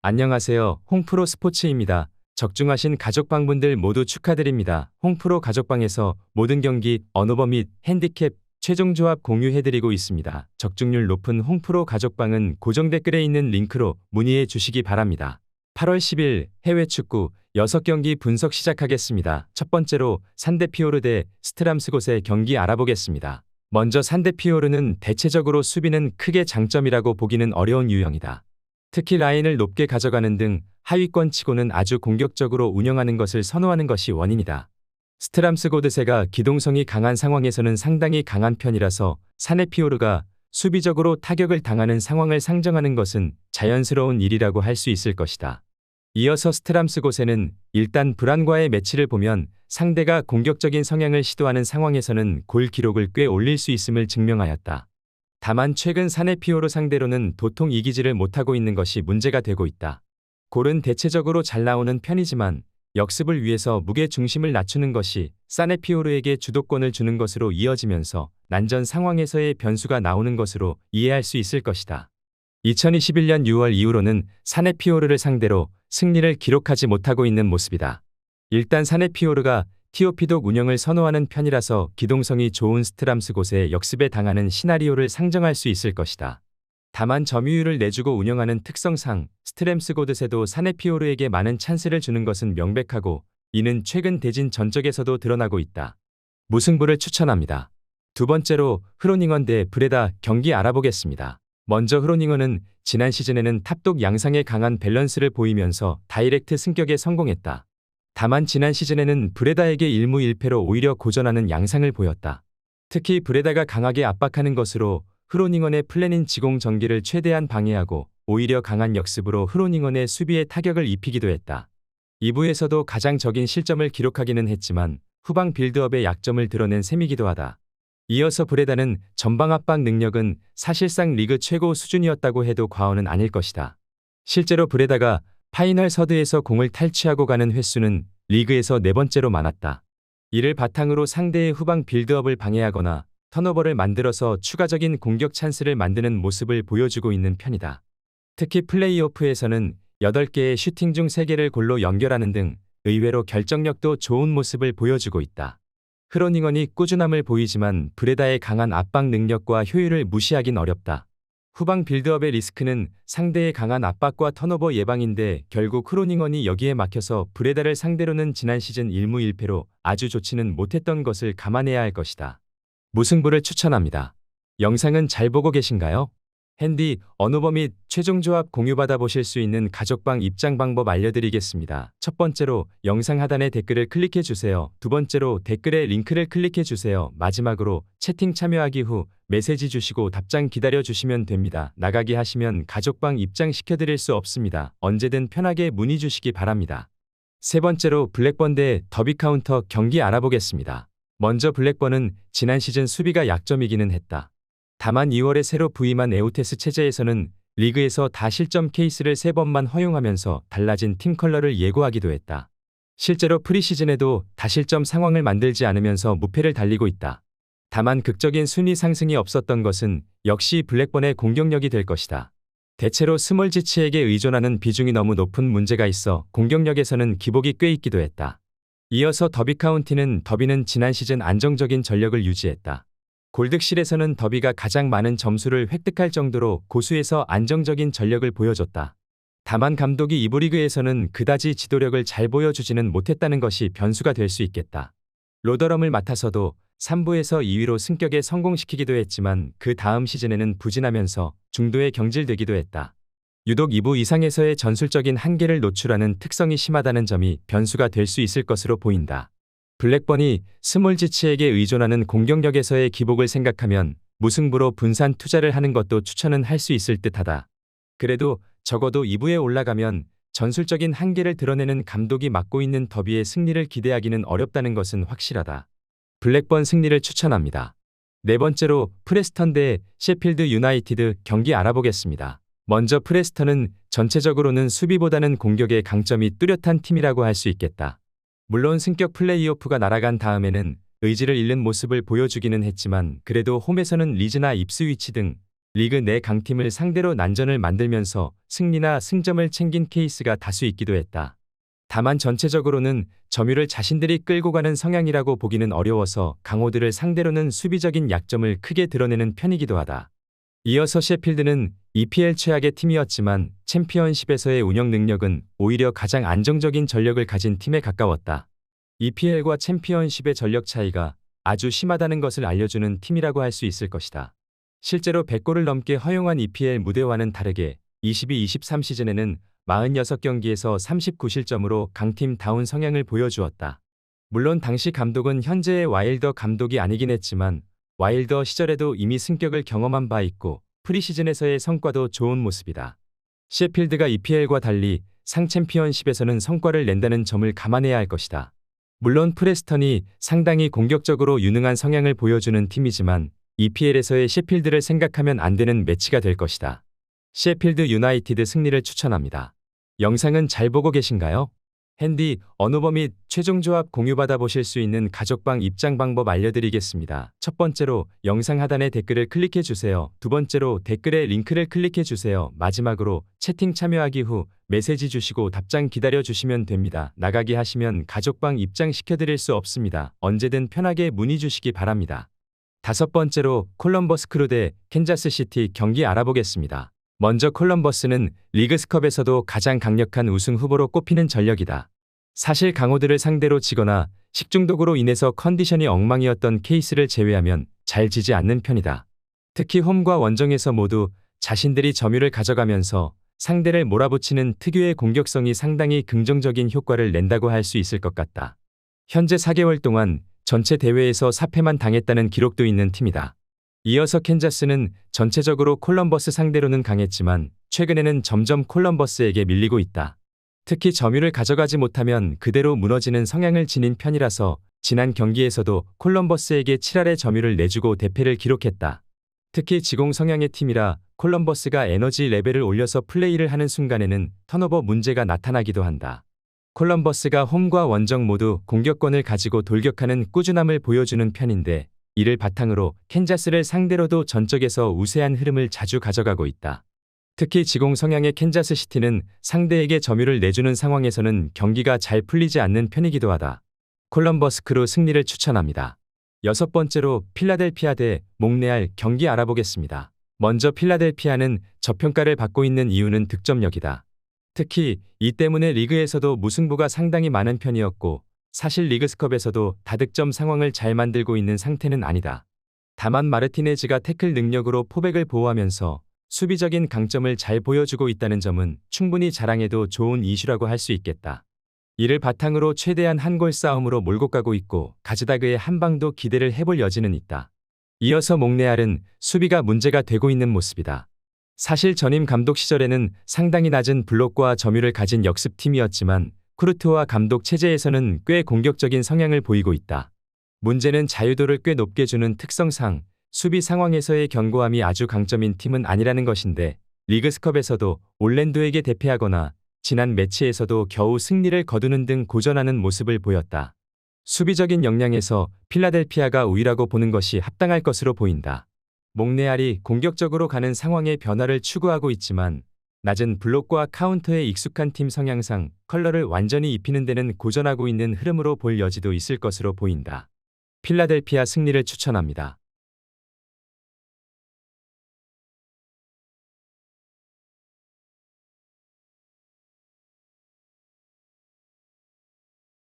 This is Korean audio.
안녕하세요. 홍프로 스포츠입니다. 적중하신 가족방분들 모두 축하드립니다. 홍프로 가족방에서 모든 경기, 언오버 및 핸디캡, 최종 조합 공유해드리고 있습니다. 적중률 높은 홍프로 가족방은 고정 댓글에 있는 링크로 문의해 주시기 바랍니다. 8월 10일 해외 축구 6경기 분석 시작하겠습니다. 첫 번째로 산데피오르 대 스트람스곳의 경기 알아보겠습니다. 먼저 산데피오르는 대체적으로 수비는 크게 장점이라고 보기는 어려운 유형이다. 특히 라인을 높게 가져가는 등 하위권치고는 아주 공격적으로 운영하는 것을 선호하는 것이 원인이다. 스트람스고드세가 기동성이 강한 상황에서는 상당히 강한 편이라서 사네피오르가 수비적으로 타격을 당하는 상황을 상정하는 것은 자연스러운 일이라고 할 수 있을 것이다. 이어서 스트람스고세는 일단 불안과의 매치를 보면 상대가 공격적인 성향을 시도하는 상황에서는 골 기록을 꽤 올릴 수 있음을 증명하였다. 다만 최근 사네피오르 상대로는 도통 이기지를 못하고 있는 것이 문제가 되고 있다. 골은 대체적으로 잘 나오는 편이지만 역습을 위해서 무게 중심을 낮추는 것이 사네피오르에게 주도권을 주는 것으로 이어지면서 난전 상황에서의 변수가 나오는 것으로 이해할 수 있을 것이다. 2021년 6월 이후로는 사네피오르를 상대로 승리를 기록하지 못하고 있는 모습이다. 일단 사네피오르가 티오피독 운영을 선호하는 편이라서 기동성이 좋은 스트람스곳의 역습에 당하는 시나리오를 상정할 수 있을 것이다. 다만 점유율을 내주고 운영하는 특성상 스트램스고드세도 사네피오르에게 많은 찬스를 주는 것은 명백하고 이는 최근 대진 전적에서도 드러나고 있다. 무승부를 추천합니다. 두 번째로 흐로닝언 대 브레다 경기 알아보겠습니다. 먼저 흐로닝언은 지난 시즌에는 탑독 양상에 강한 밸런스를 보이면서 다이렉트 승격에 성공했다. 다만 지난 시즌에는 브레다에게 1무 1패로 오히려 고전하는 양상을 보였다. 특히 브레다가 강하게 압박하는 것으로 흐로닝언의 플랜인 지공 전개를 최대한 방해하고 오히려 강한 역습으로 흐로닝언의 수비에 타격을 입히기도 했다. 2부에서도 가장 적인 실점을 기록하기는 했지만 후방 빌드업의 약점을 드러낸 셈이기도 하다. 이어서 브레다는 전방 압박 능력은 사실상 리그 최고 수준이었다고 해도 과언은 아닐 것이다. 실제로 브레다가 파이널 서드에서 공을 탈취하고 가는 횟수는 리그에서 4번째로 많았다. 이를 바탕으로 상대의 후방 빌드업을 방해하거나 턴오버를 만들어서 추가적인 공격 찬스를 만드는 모습을 보여주고 있는 편이다. 특히 플레이오프에서는 8개의 슈팅 중 3개를 골로 연결하는 등 의외로 결정력도 좋은 모습을 보여주고 있다. 흐로닝언이 꾸준함을 보이지만 브레다의 강한 압박 능력과 효율을 무시하긴 어렵다. 후방 빌드업의 리스크는 상대의 강한 압박과 턴오버 예방인데 결국 흐로닝언이 여기에 막혀서 브레다를 상대로는 지난 시즌 1무 1패로 아주 좋지는 못했던 것을 감안해야 할 것이다. 무승부를 추천합니다. 영상은 잘 보고 계신가요? 핸디, 언오버 및 최종 조합 공유받아 보실 수 있는 가족방 입장 방법 알려드리겠습니다. 첫 번째로 영상 하단의 댓글을 클릭해 주세요. 두 번째로 댓글에 링크를 클릭해 주세요. 마지막으로 채팅 참여하기 후 메시지 주시고 답장 기다려 주시면 됩니다. 나가기 하시면 가족방 입장시켜 드릴 수 없습니다. 언제든 편하게 문의 주시기 바랍니다. 세 번째로 블랙번 대 더비 카운터 경기 알아보겠습니다. 먼저 블랙번은 지난 시즌 수비가 약점이기는 했다. 다만 2월에 새로 부임한 에우테스 체제에서는 리그에서 다실점 케이스를 3번만 허용하면서 달라진 팀 컬러를 예고하기도 했다. 실제로 프리시즌에도 다실점 상황을 만들지 않으면서 무패를 달리고 있다. 다만 극적인 순위 상승이 없었던 것은 역시 블랙번의 공격력이 될 것이다. 대체로 스몰 지치에게 의존하는 비중이 너무 높은 문제가 있어 공격력에서는 기복이 꽤 있기도 했다. 이어서 더비 카운티는 더비는 지난 시즌 안정적인 전력을 유지했다. 골득실에서는 더비가 가장 많은 점수를 획득할 정도로 고수에서 안정적인 전력을 보여줬다. 다만 감독이 2부 리그에서는 그다지 지도력을 잘 보여주지는 못했다는 것이 변수가 될 수 있겠다. 로더럼을 맡아서도 3부에서 2위로 승격에 성공시키기도 했지만 그 다음 시즌에는 부진하면서 중도에 경질되기도 했다. 유독 2부 이상에서의 전술적인 한계를 노출하는 특성이 심하다는 점이 변수가 될 수 있을 것으로 보인다. 블랙번이 스몰 지치에게 의존하는 공격력에서의 기복을 생각하면 무승부로 분산 투자를 하는 것도 추천은 할 수 있을 듯하다. 그래도 적어도 2부에 올라가면 전술적인 한계를 드러내는 감독이 맡고 있는 더비의 승리를 기대하기는 어렵다는 것은 확실하다. 블랙번 승리를 추천합니다. 네 번째로 프레스턴 대 셰필드 유나이티드 경기 알아보겠습니다. 먼저 프레스턴은 전체적으로는 수비보다는 공격의 강점이 뚜렷한 팀이라고 할 수 있겠다. 물론 승격 플레이오프가 날아간 다음에는 의지를 잃는 모습을 보여주기는 했지만 그래도 홈에서는 리즈나 입스위치 등 리그 내 강팀을 상대로 난전을 만들면서 승리나 승점을 챙긴 케이스가 다수 있기도 했다. 다만 전체적으로는 점유를 자신들이 끌고 가는 성향이라고 보기는 어려워서 강호들을 상대로는 수비적인 약점을 크게 드러내는 편이기도 하다. 이어서 셰필드는 EPL 최악의 팀이었지만 챔피언십에서의 운영 능력은 오히려 가장 안정적인 전력을 가진 팀에 가까웠다. EPL과 챔피언십의 전력 차이가 아주 심하다는 것을 알려주는 팀이라고 할 수 있을 것이다. 실제로 100골을 넘게 허용한 EPL 무대와는 다르게 22-23 시즌에는 46경기에서 39실점으로 강팀다운 성향을 보여주었다. 물론 당시 감독은 현재의 와일더 감독이 아니긴 했지만 와일더 시절에도 이미 승격을 경험한 바 있고 프리시즌에서의 성과도 좋은 모습이다. 셰필드가 EPL과 달리 상챔피언십에서는 성과를 낸다는 점을 감안해야 할 것이다. 물론 프레스턴이 상당히 공격적으로 유능한 성향을 보여주는 팀이지만 EPL에서의 셰필드를 생각하면 안 되는 매치가 될 것이다. 셰필드 유나이티드 승리를 추천합니다. 영상은 잘 보고 계신가요? 핸디, 언어버 및 최종 조합 공유받아 보실 수 있는 가족방 입장 방법 알려드리겠습니다. 첫 번째로 영상 하단에 댓글을 클릭해 주세요. 두 번째로 댓글에 링크를 클릭해 주세요. 마지막으로 채팅 참여하기 후 메시지 주시고 답장 기다려 주시면 됩니다. 나가기 하시면 가족방 입장시켜 드릴 수 없습니다. 언제든 편하게 문의 주시기 바랍니다. 다섯 번째로 콜럼버스 크루 대 캔자스시티 경기 알아보겠습니다. 먼저 콜럼버스는 리그스컵에서도 가장 강력한 우승 후보로 꼽히는 전력이다. 사실 강호들을 상대로 지거나 식중독으로 인해서 컨디션이 엉망이었던 케이스를 제외하면 잘 지지 않는 편이다. 특히 홈과 원정에서 모두 자신들이 점유를 가져가면서 상대를 몰아붙이는 특유의 공격성이 상당히 긍정적인 효과를 낸다고 할 수 있을 것 같다. 현재 4개월 동안 전체 대회에서 4패만 당했다는 기록도 있는 팀이다. 이어서 캔자스는 전체적으로 콜럼버스 상대로는 강했지만 최근에는 점점 콜럼버스에게 밀리고 있다. 특히 점유를 가져가지 못하면 그대로 무너지는 성향을 지닌 편이라서 지난 경기에서도 콜럼버스에게 7할의 점유를 내주고 대패를 기록했다. 특히 지공 성향의 팀이라 콜럼버스가 에너지 레벨을 올려서 플레이를 하는 순간에는 턴오버 문제가 나타나기도 한다. 콜럼버스가 홈과 원정 모두 공격권을 가지고 돌격하는 꾸준함을 보여주는 편인데 이를 바탕으로 캔자스를 상대로도 전적에서 우세한 흐름을 자주 가져가고 있다. 특히 지공 성향의 캔자스 시티는 상대에게 점유를 내주는 상황에서는 경기가 잘 풀리지 않는 편이기도 하다. 콜럼버스 크루 승리를 추천합니다. 여섯 번째로 필라델피아 대 몽레알 경기 알아보겠습니다. 먼저 필라델피아는 저평가를 받고 있는 이유는 득점력이다. 특히 이 때문에 리그에서도 무승부가 상당히 많은 편이었고 사실 리그스컵에서도 다득점 상황을 잘 만들고 있는 상태는 아니다. 다만 마르티네즈가 태클 능력으로 포백을 보호하면서 수비적인 강점을 잘 보여주고 있다는 점은 충분히 자랑해도 좋은 이슈라고 할 수 있겠다. 이를 바탕으로 최대한 한 골 싸움으로 몰고 가고 있고 가즈다그의 한 방도 기대를 해볼 여지는 있다. 이어서 몽레알은 수비가 문제가 되고 있는 모습이다. 사실 전임 감독 시절에는 상당히 낮은 블록과 점유를 가진 역습팀이었지만 쿠르트와 감독 체제에서는 꽤 공격적인 성향을 보이고 있다. 문제는 자유도를 꽤 높게 주는 특성상 수비 상황에서의 견고함이 아주 강점인 팀은 아니라는 것인데 리그스컵에서도 올랜도에게 대패하거나 지난 매치에서도 겨우 승리를 거두는 등 고전하는 모습을 보였다. 수비적인 역량에서 필라델피아가 우위라고 보는 것이 합당할 것으로 보인다. 몽레알이 공격적으로 가는 상황의 변화를 추구하고 있지만 낮은 블록과 카운터에 익숙한 팀 성향상 컬러를 완전히 입히는 데는 고전하고 있는 흐름으로 볼 여지도 있을 것으로 보인다. 필라델피아 승리를 추천합니다.